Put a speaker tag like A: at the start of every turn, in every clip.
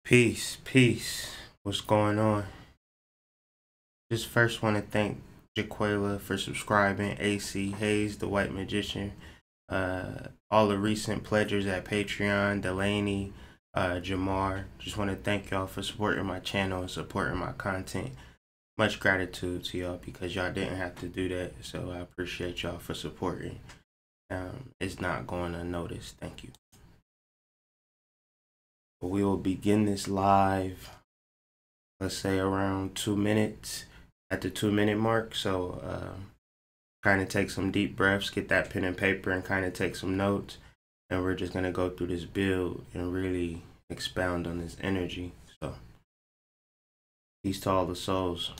A: Peace. What's going on? Just first want to thank Jaquela for subscribing, AC Hayes, the White Magician, all the recent pledgers at Patreon, Delaney, Jamar. Just want to thank y'all for supporting my channel and supporting my content. Much gratitude to y'all because y'all didn't have to do that, so I appreciate y'all for supporting. It's not going unnoticed. Thank you. We will begin this live, let's say around 2 minutes, at the 2-minute mark. So kind of take some deep breaths, get that pen and paper and kind of take some notes. And we're just going to go through this build and really expound on this energy. So peace to all the souls.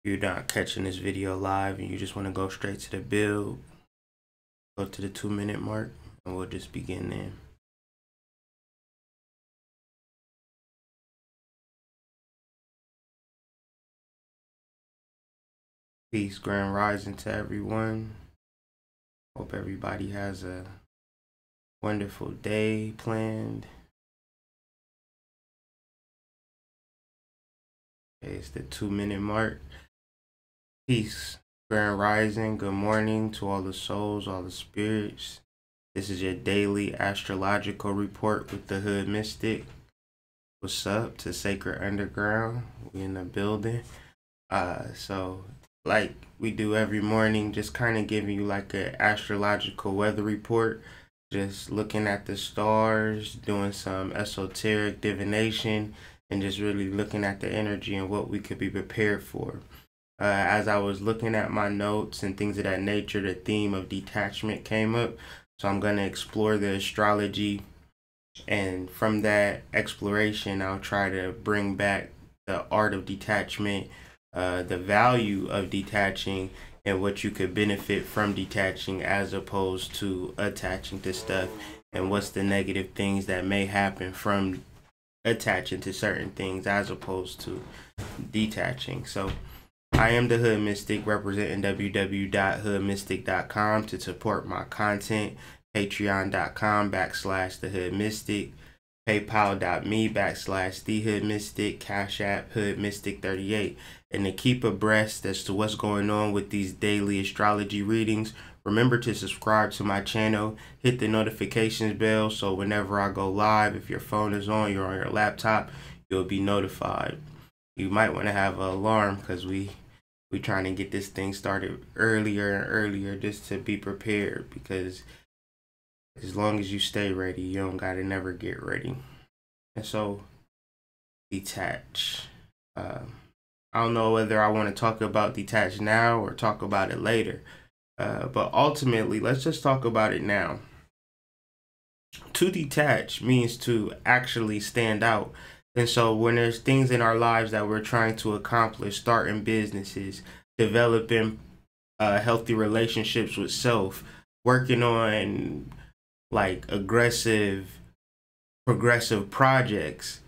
A: You're not catching this video live and you just want to go straight to the build, go to the 2-minute mark, and we'll just begin then. Peace, grand rising to everyone. Hope everybody has a wonderful day planned. Okay, it's the 2-minute mark. Peace, grand rising, good morning to all the souls, all the spirits. This is your daily astrological report with the Hoodmystic. What's up to Sacred Underground? We in the building. So like we do every morning, just kind of giving you like an astrological weather report, just looking at the stars, doing some esoteric divination, and just really looking at the energy and what we could be prepared for. As I was looking at my notes and things of that nature, the theme of detachment came up. So I'm going to explore the astrology, and from that exploration, I'll try to bring back the art of detachment, the value of detaching, and what you could benefit from detaching as opposed to attaching to stuff, and what's the negative things that may happen from attaching to certain things as opposed to detaching. So I am the Hoodmystic, representing www.hoodmystic.com to support my content, patreon.com/TheHoodMystic, paypal.me/TheHoodMystic, Cash App Hoodmystic38. And to keep abreast as to what's going on with these daily astrology readings, remember to subscribe to my channel, hit the notifications bell so whenever I go live, if your phone is on, you're on your laptop, you'll be notified. You might want to have an alarm because we trying to get this thing started earlier and earlier just to be prepared, because as long as you stay ready, you don't gotta never get ready. And so detach. I don't know whether I want to talk about detach now or talk about it later, but ultimately let's just talk about it now. To detach means to actually stand out. And so when there's things in our lives that we're trying to accomplish, starting businesses, developing healthy relationships with self, working on like aggressive, progressive projects,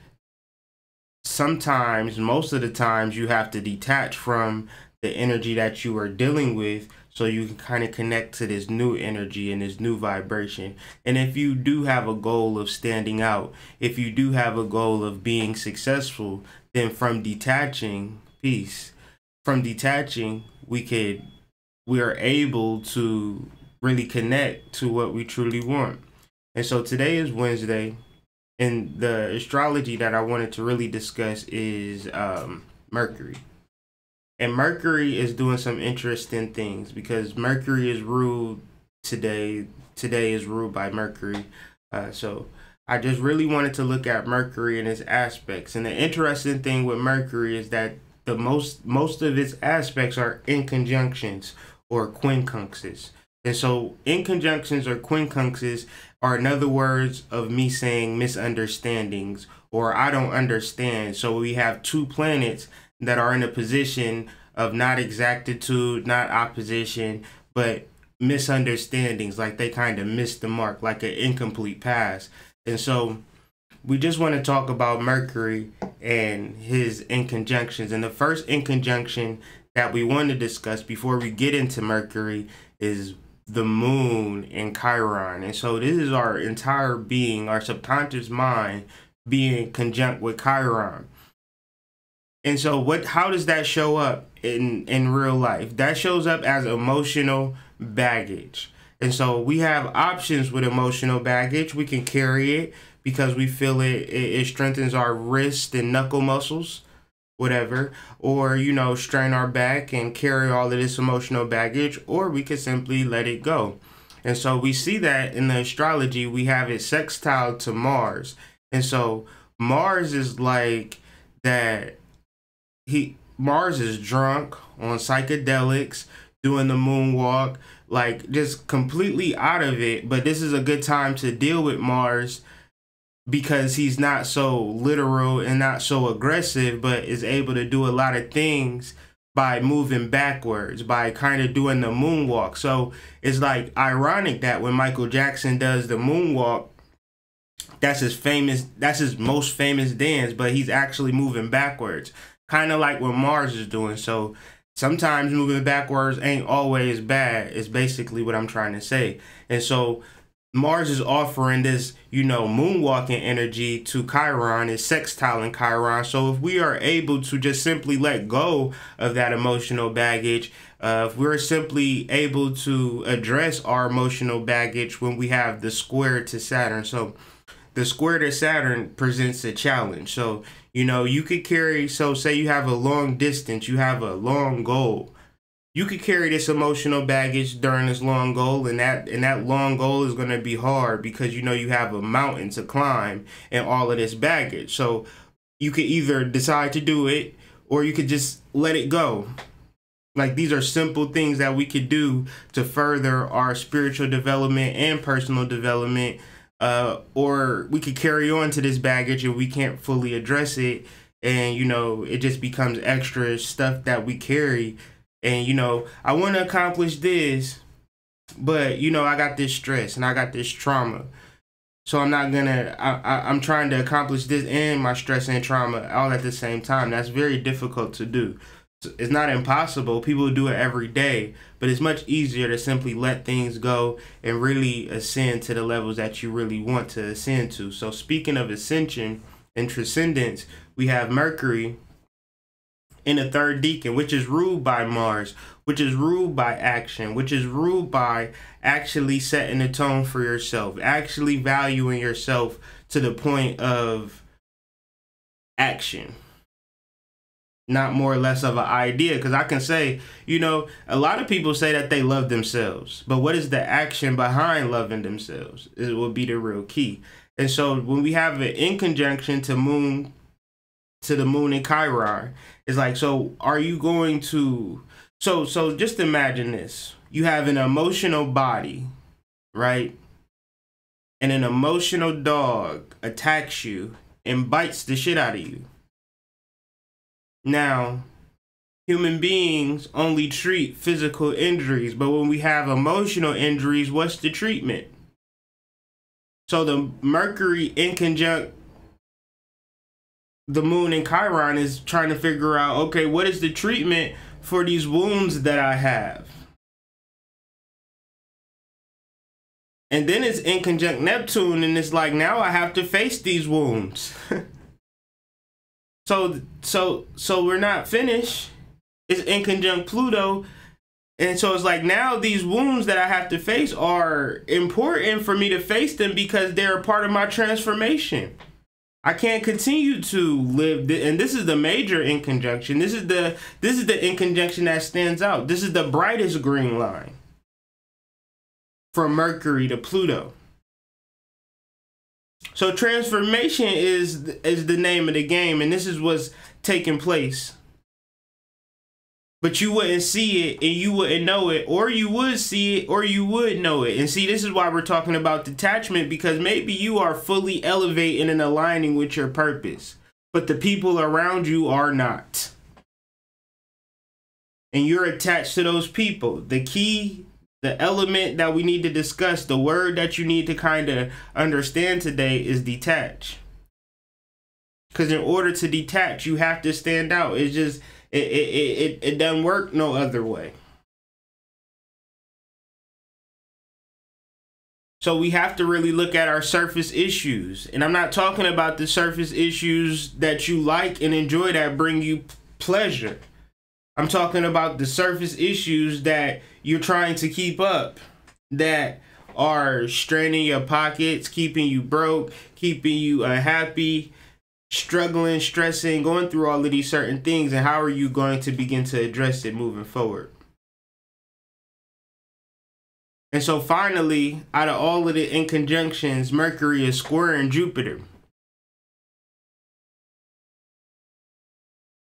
A: sometimes, most of the times, you have to detach from the energy that you are dealing with so you can kind of connect to this new energy and this new vibration. And if you do have a goal of standing out, if you do have a goal of being successful, then from detaching, from detaching, we are able to really connect to what we truly want. And so today is Wednesday, and the astrology that I wanted to really discuss is Mercury. And Mercury is doing some interesting things because Mercury is ruled today. Today is ruled by Mercury. So I just really wanted to look at Mercury and its aspects. And the interesting thing with Mercury is that the most of its aspects are in conjunctions or quincunxes. And so inconjunctions or quincunxes are another words of me saying misunderstandings or I don't understand. So we have two planets that are in a position of not exactitude, not opposition, but misunderstandings, like they kind of missed the mark, like an incomplete pass. And so we just want to talk about Mercury and his inconjunctions. And the first inconjunction that we want to discuss before we get into Mercury is the moon in Chiron. And so this is our entire being, our subconscious mind being conjunct with Chiron. And so how does that show up in real life? That shows up as emotional baggage. And so we have options with emotional baggage. We can carry it because we feel it strengthens our wrist and knuckle muscles, whatever, or, you know, strain our back and carry all of this emotional baggage, or we could simply let it go. And so we see that in the astrology, we have it sextile to Mars. And so Mars is like that. Mars is drunk on psychedelics, doing the moonwalk, like just completely out of it. But this is a good time to deal with Mars because he's not so literal and not so aggressive, but is able to do a lot of things by moving backwards, by kind of doing the moonwalk. So it's like ironic that when Michael Jackson does the moonwalk, that's his most famous dance, but he's actually moving backwards. Kind of like what Mars is doing. So sometimes moving backwards ain't always bad, is basically what I'm trying to say. And so Mars is offering this, you know, moonwalking energy to Chiron, is sextile in Chiron. So if we are able to just simply let go of that emotional baggage, if we're simply able to address our emotional baggage when we have the square to Saturn. So the square to Saturn presents a challenge. So, you know, you could carry, so say you have a long distance, you have a long goal. You could carry this emotional baggage during this long goal, and that long goal is going to be hard because, you know, you have a mountain to climb and all of this baggage. So you could either decide to do it or you could just let it go. Like, these are simple things that we could do to further our spiritual development and personal development. Or we could carry on to this baggage and we can't fully address it, and, you know, it just becomes extra stuff that we carry. And, you know, I want to accomplish this, but, you know, I got this stress and I got this trauma, so I'm trying to accomplish this and my stress and trauma all at the same time. That's very difficult to do. It's not impossible. People do it every day, but it's much easier to simply let things go and really ascend to the levels that you really want to ascend to. So speaking of ascension and transcendence, we have Mercury in the third decan, which is ruled by Mars, which is ruled by action, which is ruled by actually setting the tone for yourself, actually valuing yourself to the point of action. Not more or less of an idea, because I can say, you know, a lot of people say that they love themselves, but what is the action behind loving themselves? It will be the real key. And so when we have it in conjunction to the moon in Chiron, it's like, so are you going to, so just imagine this. You have an emotional body, right? And an emotional dog attacks you and bites the shit out of you. Now, human beings only treat physical injuries, but when we have emotional injuries, what's the treatment? So the Mercury in conjunct the moon in Chiron is trying to figure out, okay, what is the treatment for these wounds that I have? And then it's in conjunct Neptune, and it's like, now I have to face these wounds. So we're not finished. It's in conjunct Pluto. And so it's like, now these wounds that I have to face are important for me to face them because they're a part of my transformation. I can't continue to live, and this is the major in conjunction. This is the in conjunction that stands out. This is the brightest green line from Mercury to Pluto. So transformation is the name of the game, and this is what's taking place but you wouldn't see it and you wouldn't know it, or you would see it or you would know it. And see, this is why we're talking about detachment, because maybe you are fully elevating and aligning with your purpose, but the people around you are not. And you're attached to those people. The key, the element that we need to discuss, the word that you need to kind of understand today is detach. Because in order to detach, you have to stand out. It's just, it doesn't work no other way. So we have to really look at our surface issues. And I'm not talking about the surface issues that you like and enjoy that bring you pleasure. I'm talking about the surface issues that you're trying to keep up, that are straining your pockets, keeping you broke, keeping you unhappy, struggling, stressing, going through all of these certain things. And how are you going to begin to address it moving forward? And so finally, out of all of the inconjunctions, Mercury is squaring Jupiter.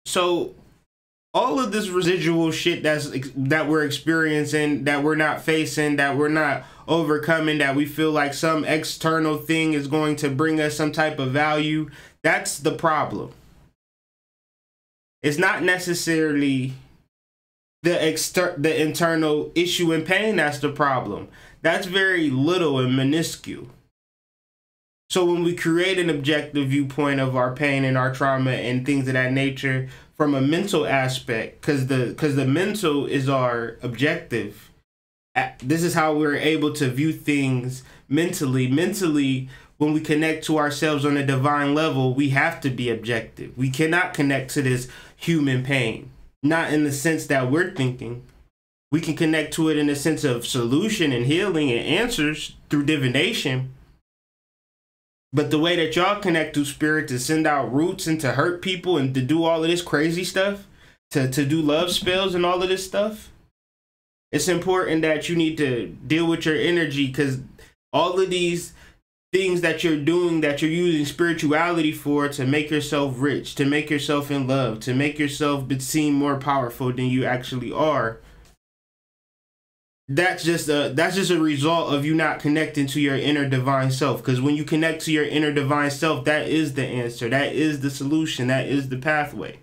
A: So all of this residual shit that we're experiencing, that we're not facing, that we're not overcoming, that we feel like some external thing is going to bring us some type of value, that's the problem. It's not necessarily the internal issue and pain that's the problem. That's very little and minuscule. So when we create an objective viewpoint of our pain and our trauma and things of that nature from a mental aspect, because the mental is our objective. This is how we're able to view things mentally. Mentally, when we connect to ourselves on a divine level, we have to be objective. We cannot connect to this human pain. Not in the sense that we're thinking. We can connect to it in the sense of solution and healing and answers through divination. But the way that y'all connect to spirit to send out roots and to hurt people and to do all of this crazy stuff, to do love spells and all of this stuff, it's important that you need to deal with your energy, because all of these things that you're doing, that you're using spirituality for, to make yourself rich, to make yourself in love, to make yourself seem more powerful than you actually are, that's just a result of you not connecting to your inner divine self. Because when you connect to your inner divine self, that is the answer, that is the solution, that is the pathway.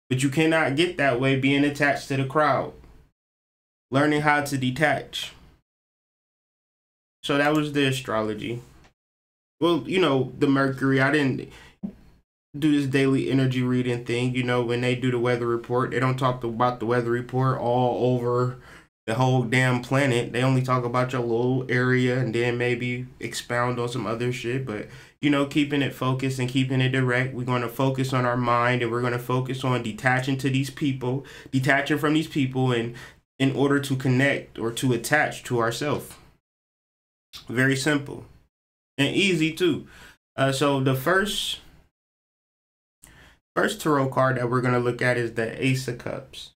A: But you cannot get that way being attached to the crowd. Learning how to detach. So that was the astrology. Well, you know, the Mercury, I didn't do this daily energy reading thing. You know, when they do the weather report, they don't talk about the weather report all over the whole damn planet. They only talk about your little area and then maybe expound on some other shit. But, you know, keeping it focused and keeping it direct. We're going to focus on our mind, and we're going to focus on detaching from these people, and in order to connect or to attach to ourselves. Very simple. And easy too. So the first tarot card that we're going to look at is the Ace of Cups.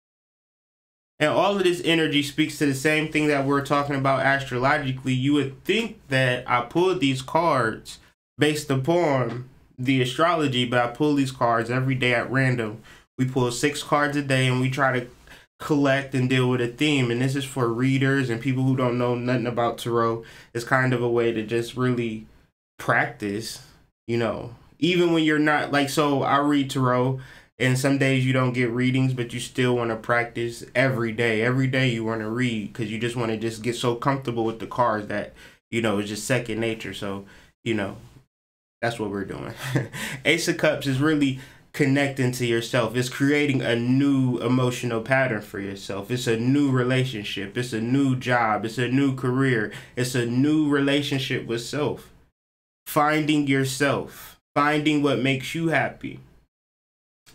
A: And all of this energy speaks to the same thing that we're talking about astrologically. You would think that I pulled these cards based upon the astrology, but I pull these cards every day at random. We pull 6 cards a day, and we try to collect and deal with a theme. And this is for readers and people who don't know nothing about tarot. It's kind of a way to just really practice, you know, even when you're not like, so I read tarot, and some days you don't get readings, but you still want to practice every day. Every day you want to read, because you just want to just get so comfortable with the cards that, you know, it's just second nature. So, you know, that's what we're doing. Ace of Cups is really connecting to yourself. It's creating a new emotional pattern for yourself. It's a new relationship. It's a new job. It's a new career. It's a new relationship with self. Finding yourself. Finding what makes you happy.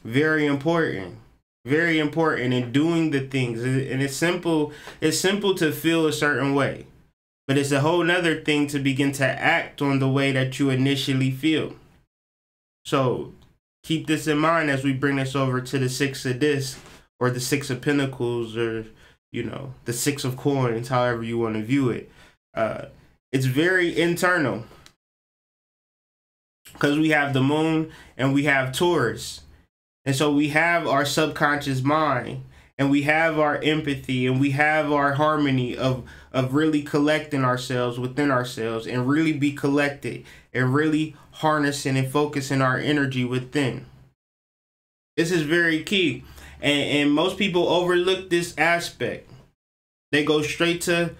A: Very important. Very important. And doing the things. And it's simple. It's simple to feel a certain way. But it's a whole nother thing to begin to act on the way that you initially feel. So keep this in mind as we bring this over to the 6 of Discs, or the 6 of Pentacles, or, you know, the 6 of Coins, however you want to view it. It's very internal, because we have the Moon and we have Taurus. And so we have our subconscious mind, and we have our empathy, and we have our harmony of really collecting ourselves within ourselves, and really be collected, and really harnessing and focusing our energy within. This is very key, and most people overlook this aspect. They go straight to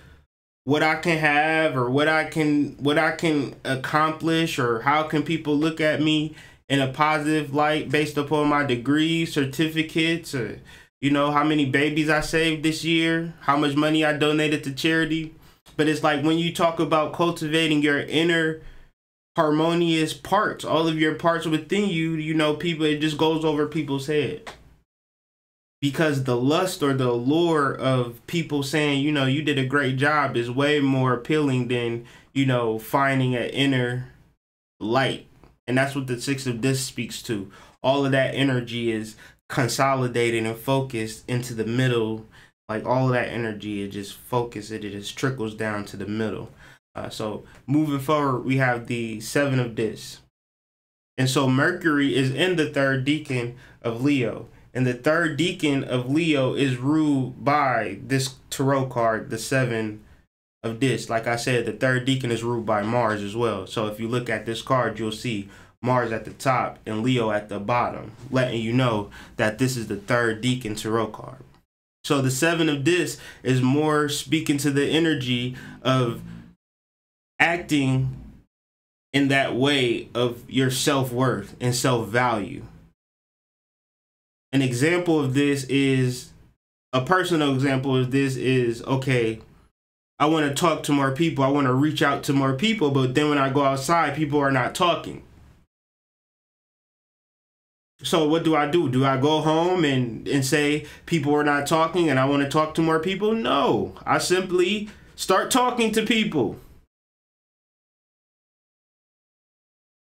A: what I can have, or what I can accomplish, or how can people look at me in a positive light based upon my degrees, certificates, or you know, how many babies I saved this year, how much money I donated to charity. But it's like when you talk about cultivating your inner harmonious parts, all of your parts within you, you know, people, it just goes over people's head. Because the lust or the allure of people saying, you know, you did a great job is way more appealing than, you know, finding an inner light. And that's what the Six of Discs speaks to. All of that energy is consolidated and focused into the middle. Like all of that energy, it just focuses, it just trickles down to the middle. So moving forward, we have the Seven of Discs. And so Mercury is in the third decan of Leo. And the third decan of Leo is ruled by this tarot card, the Seven of Discs. Like I said, the third decan is ruled by Mars as well. So if you look at this card, you'll see Mars at the top and Leo at the bottom, letting you know that this is the third decan tarot card. So the Seven of Discs is more speaking to the energy of acting in that way of your self-worth and self-value. An example of this is, a personal example of this is, okay, I want to talk to more people. I want to reach out to more people. But then when I go outside, people are not talking. So what do? Do I go home and say people are not talking and I want to talk to more people? No, I simply start talking to people.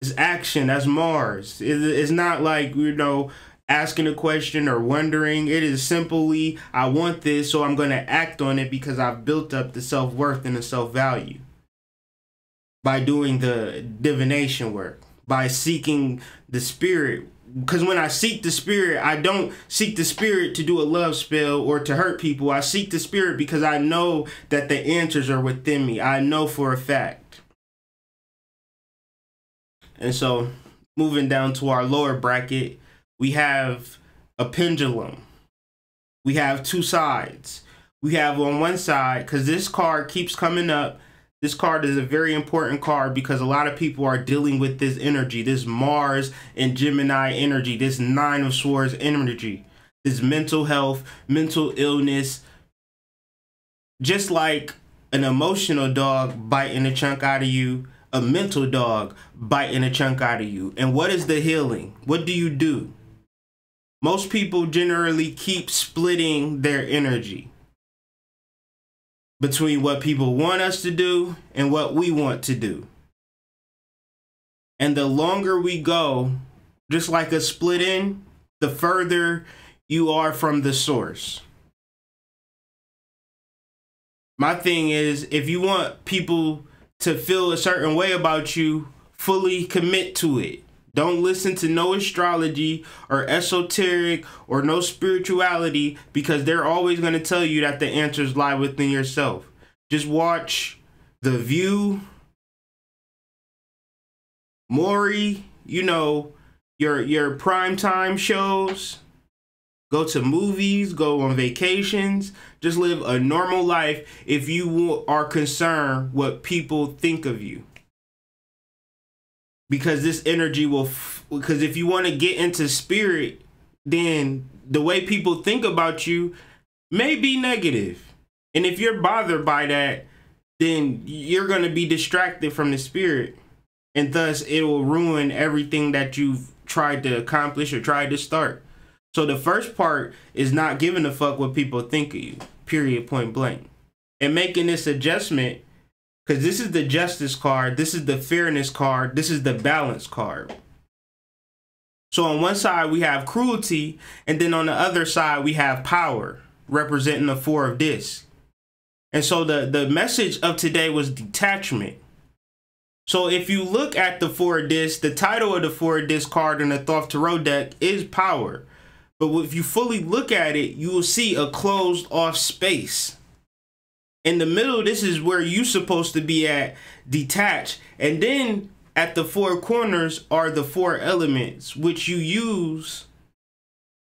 A: It's action. That's Mars. It's not like, you know, asking a question or wondering. It is simply, I want this, so I'm going to act on it because I've built up the self-worth and the self-value by doing the divination work, by seeking the spirit. Because when I seek the spirit, I don't seek the spirit to do a love spell or to hurt people. I seek the spirit because I know that the answers are within me. I know for a fact. And so moving down to our lower bracket, we have a pendulum. We have two sides. We have on one side, because this card keeps coming up, this card is a very important card because a lot of people are dealing with this energy, this Mars and Gemini energy, this Nine of Swords energy, this mental health, mental illness, just like an emotional dog biting a chunk out of you, a mental dog biting a chunk out of you. And what is the healing? What do? Most people generally keep splitting their energy between what people want us to do and what we want to do. And the longer we go, just like a split in, the further you are from the source. My thing is, if you want people to feel a certain way about you, fully commit to it. Don't listen to no astrology or esoteric or no spirituality, because they're always going to tell you that the answers lie within yourself. Just watch The View, Maury, you know, your primetime shows. Go to movies, go on vacations, just live a normal life if you are concerned what people think of you. Because this energy will, because if you want to get into spirit, then the way people think about you may be negative. And if you're bothered by that, then you're going to be distracted from the spirit. And thus it will ruin everything that you've tried to accomplish or tried to start. So the first part is not giving a fuck what people think of you, period, point blank. And making this adjustment, because this is the justice card, this is the fairness card, this is the balance card. So on one side we have cruelty, and then on the other side we have power, representing the Four of Discs. And so the message of today was detachment. So if you look at the Four of Discs, the title of the Four of Discs card in the Thoth Tarot deck is power. But if you fully look at it, you will see a closed off space. In the middle, this is where you're supposed to be at, detach. And then at the four corners are the four elements, which you use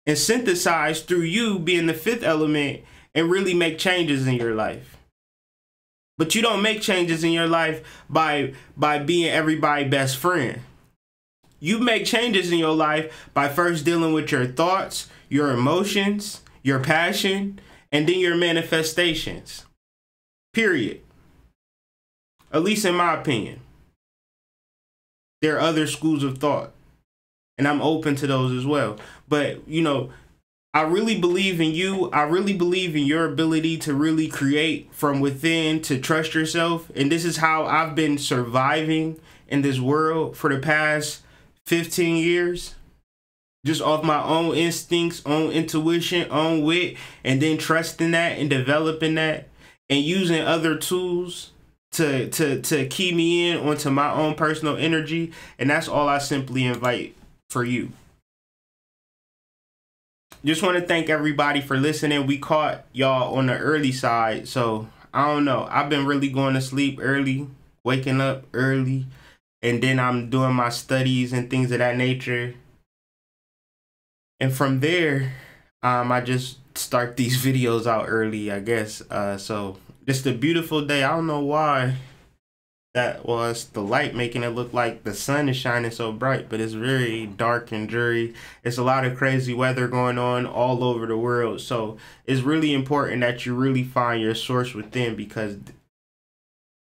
A: and synthesize through you being the fifth element and really make changes in your life. But you don't make changes in your life by being everybody's best friend. You make changes in your life by first dealing with your thoughts, your emotions, your passion, and then your manifestations. Period. At least in my opinion. There are other schools of thought, and I'm open to those as well. But, you know, I really believe in you. I really believe in your ability to really create from within, to trust yourself. And this is how I've been surviving in this world for the past 15 years. Just off my own instincts, own intuition, own wit, and then trusting that and developing that and using other tools to key me in onto my own personal energy. And that's all I simply invite for you. Just want to thank everybody for listening. We caught y'all on the early side, so I don't know. I've been really going to sleep early, waking up early, and then I'm doing my studies and things of that nature. And from there, I just start these videos out early, I guess. So just a beautiful day. I don't know why that was the light making it look like the sun is shining so bright, but it's very dark and dreary. It's a lot of crazy weather going on all over the world. So it's really important that you really find your source within, because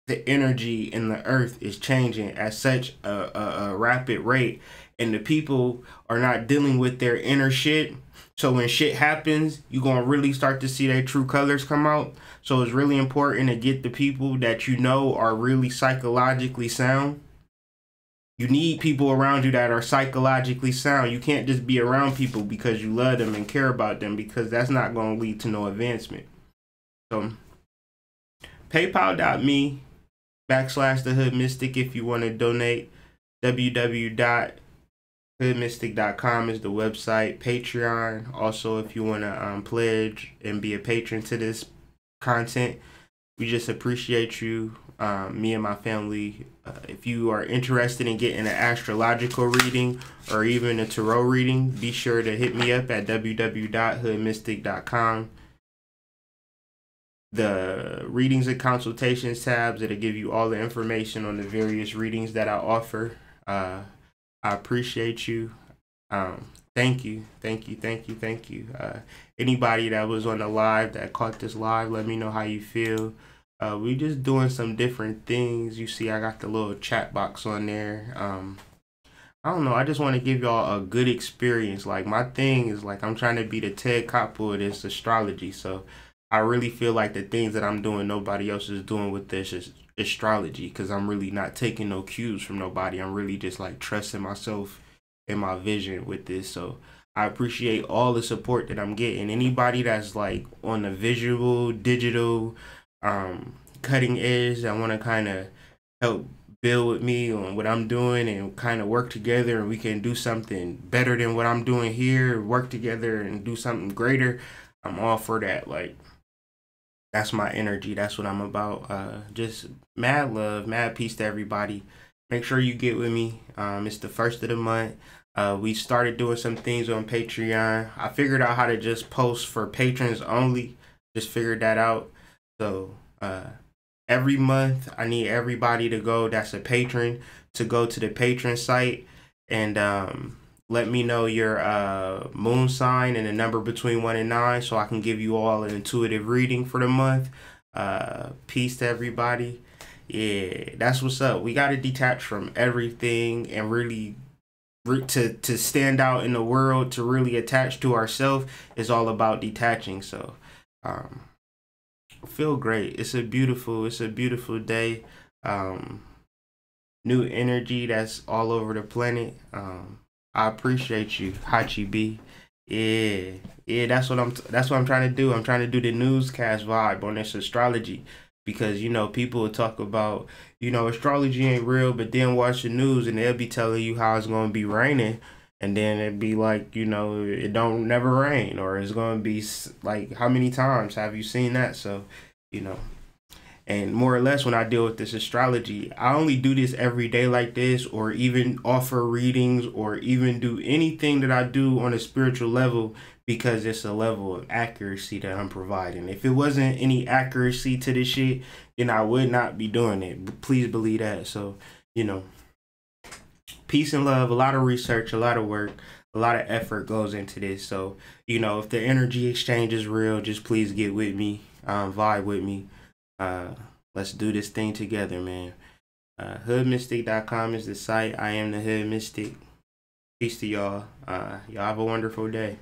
A: the energy in the earth is changing at such a rapid rate, and the people are not dealing with their inner shit. So when shit happens, you're going to really start to see their true colors come out. So it's really important to get the people that you know are really psychologically sound. You need people around you that are psychologically sound. You can't just be around people because you love them and care about them, because that's not going to lead to no advancement. So PayPal.me/TheHoodMystic if you want to donate. www.hoodmystic.com is the website. Patreon also if you want to pledge and be a patron to this content. We just appreciate you, me and my family. If you are interested in getting an astrological reading or even a tarot reading, be sure to hit me up at www.hoodmystic.com. The readings and consultations tabs, it'll give you all the information on the various readings that I offer. I appreciate you. Thank you. Anybody that was on the live, that caught this live, let me know how you feel. We just doing some different things. You see I got the little chat box on there. I don't know, I just want to give y'all a good experience. Like, my thing is, like, I'm trying to be the Ted Koppel of this astrology. So I really feel like the things that I'm doing, nobody else is doing with this is astrology, because I'm really not taking no cues from nobody. I'm really just like trusting myself and my vision with this. So I appreciate all the support that I'm getting. Anybody that's like on the visual, digital, cutting edge, that want to kind of help build with me on what I'm doing and kind of work together, and we can do something better than what I'm doing here, work together and do something greater, I'm all for that. Like, that's my energy. That's what I'm about. Just mad love, mad peace to everybody. Make sure you get with me. It's the first of the month. We started doing some things on Patreon. I figured out how to just post for patrons only. Just figured that out. So every month I need everybody to go, that's a patron, to go to the patron site and let me know your moon sign and the number between 1 and 9, so I can give you all an intuitive reading for the month. Peace to everybody. Yeah, that's what's up. We got to detach from everything and really to stand out in the world, to really attach to ourselves, is all about detaching. So feel great. It's a beautiful day. New energy that's all over the planet. I appreciate you, Hachi B. Yeah, that's what I'm trying to do. I'm trying to do the newscast vibe on this astrology, because, you know, people will talk about, you know, astrology ain't real, but then watch the news and they'll be telling you how it's going to be raining and then it'd be like, you know, it don't never rain, or it's gonna be like, how many times have you seen that? So, you know, and more or less when I deal with this astrology, I only do this every day like this, or even offer readings, or even do anything that I do on a spiritual level, because it's a level of accuracy that I'm providing. If it wasn't any accuracy to this shit, then I would not be doing it. Please believe that. So, you know, peace and love, a lot of research, a lot of work, a lot of effort goes into this. So, you know, if the energy exchange is real, just please get with me, vibe with me. Let's do this thing together, man. Hoodmystic.com is the site. I am the Hood Mystic. Peace to y'all. Y'all have a wonderful day.